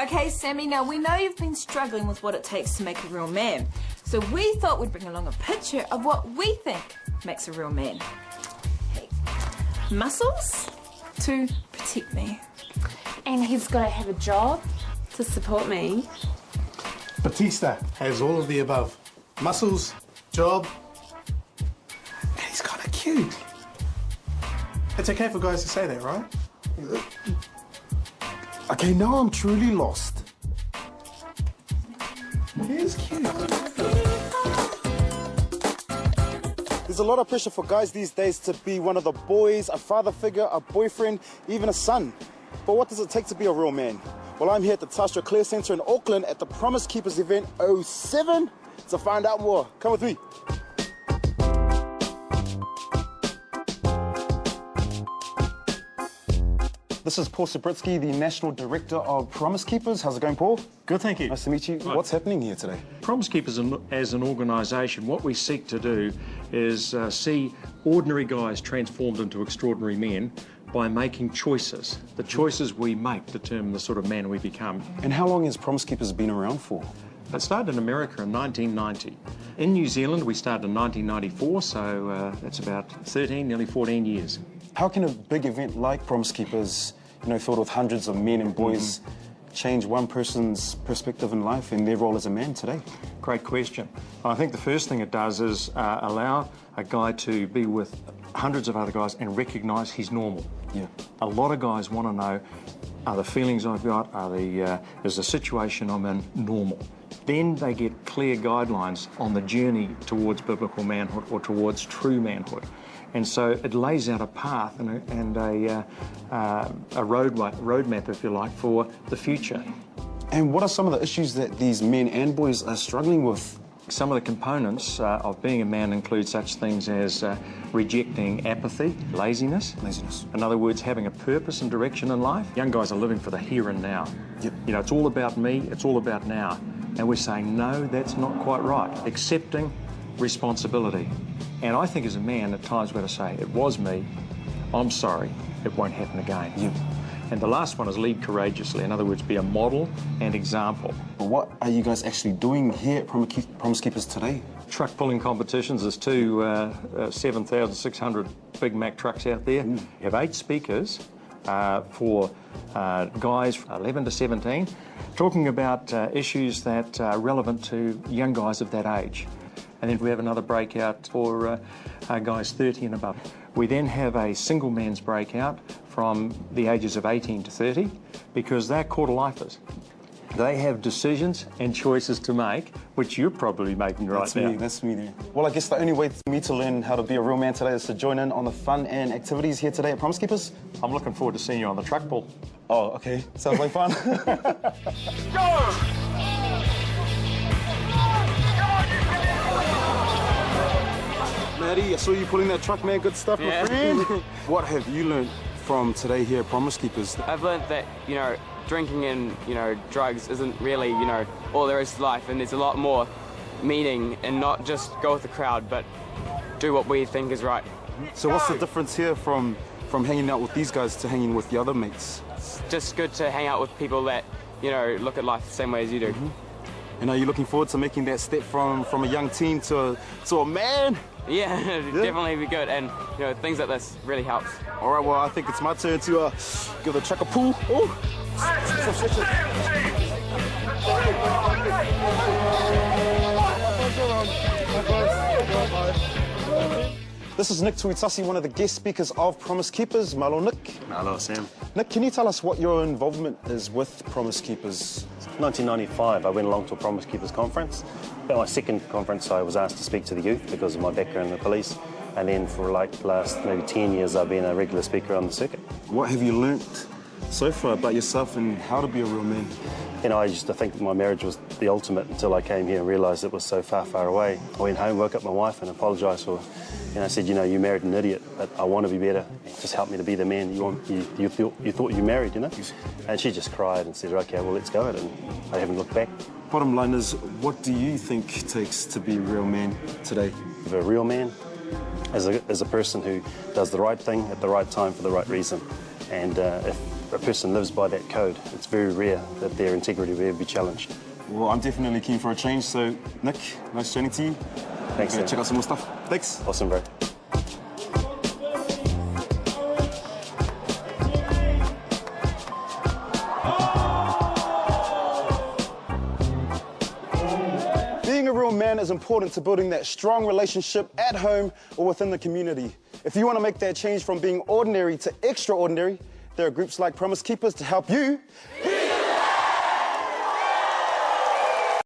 Okay, Sammy, now we know you've been struggling with what it takes to make a real man. So we thought we'd bring along a picture of what we think makes a real man. Hey, muscles to protect me. And he's got to have a job to support me. Batista has all of the above. Muscles, job, and he's kind of cute. It's okay for guys to say that, right? Okay, now I'm truly lost. He is cute. There's a lot of pressure for guys these days to be one of the boys, a father figure, a boyfriend, even a son. But what does it take to be a real man? Well, I'm here at the Tasha Clare Centre in Auckland at the Promise Keepers event 07 to find out more. Come with me. This is Paul Sabritsky, the National Director of Promise Keepers. How's it going, Paul? Good, thank you. Nice to meet you. Right. What's happening here today? Promise Keepers as an organisation, what we seek to do is see ordinary guys transformed into extraordinary men by making choices. The choices we make determine the sort of man we become. And how long has Promise Keepers been around for? It started in America in 1990. In New Zealand, we started in 1994, so that's about 13, nearly 14 years. How can a big event like Promise Keepers, filled with hundreds of men and boys, change one person's perspective in life and their role as a man today? Great question. I think the first thing it does is allow a guy to be with hundreds of other guys and recognise he's normal. Yeah. A lot of guys want to know, are the feelings I've got, is the situation I'm in normal? Then they get clear guidelines on the journey towards biblical manhood or towards true manhood. And so it lays out a path and a roadmap, if you like, for the future. And what are some of the issues that these men and boys are struggling with? Some of the components of being a man include such things as rejecting apathy, laziness. In other words, having a purpose and direction in life. Young guys are living for the here and now. Yep. It's all about me, it's all about now. And we're saying, no, that's not quite right. Accepting responsibility. And I think as a man, at times we've got to say, it was me, I'm sorry, it won't happen again. Yep. And the last one is lead courageously. In other words, be a model and example. But what are you guys actually doing here at Promise Keepers today? Truck pulling competitions. There's 7,600 Big Mac trucks out there. You have 8 speakers for guys 11 to 17, talking about issues that are relevant to young guys of that age. And then we have another breakout for guys 30 and above. We then have a single man's breakout from the ages of 18 to 30 because they're quarter-lifers. They have decisions and choices to make, which you're probably making right now. That's me there. Well, I guess the only way for me to learn how to be a real man today is to join in on the fun and activities here today at Promise Keepers. I'm looking forward to seeing you on the truck pull. Oh, okay. Sounds like fun. Go! Maddie, I saw you pulling that truck, man. Good stuff, my friend. What have you learned from today here at Promise Keepers? I've learned that, drinking and, drugs isn't really, all there is to life, and there's a lot more meaning and not just go with the crowd, but do what we think is right. So what's the difference here from hanging out with these guys to hanging with the other mates? It's just good to hang out with people that, look at life the same way as you do. And are you looking forward to making that step from a young teen to a man? Yeah, definitely be good, and things like this really helps. All right, well, I think it's my turn to give the truck a pull. Oh. This is Nick Tuitasi, one of the guest speakers of Promise Keepers. Malo, Nick. Hello, Sam. Nick, can you tell us what your involvement is with Promise Keepers? 1995, I went along to a Promise Keepers conference. At my second conference, I was asked to speak to the youth because of my background in the police. And then for the last maybe 10 years, I've been a regular speaker on the circuit. What have you learnt so far about yourself and how to be a real man? I used to think my marriage was the ultimate until I came here and realised it was so far, far away. I went home, woke up my wife and apologised for, I said, you married an idiot, but I want to be better. Just help me to be the man you thought you married, And she just cried and said, okay, well, let's go at it. And I haven't looked back. Bottom line is, what do you think it takes to be a real man today? A real man is a person who does the right thing at the right time for the right reason. And if a person lives by that code. It's very rare that their integrity will ever be challenged. Well, I'm definitely keen for a change, so Nick, nice chatting to you. Thanks, Sam. Check out some more stuff. Thanks. Awesome, bro. Being a real man is important to building that strong relationship at home or within the community. If you want to make that change from being ordinary to extraordinary, there are groups like Promise Keepers to help you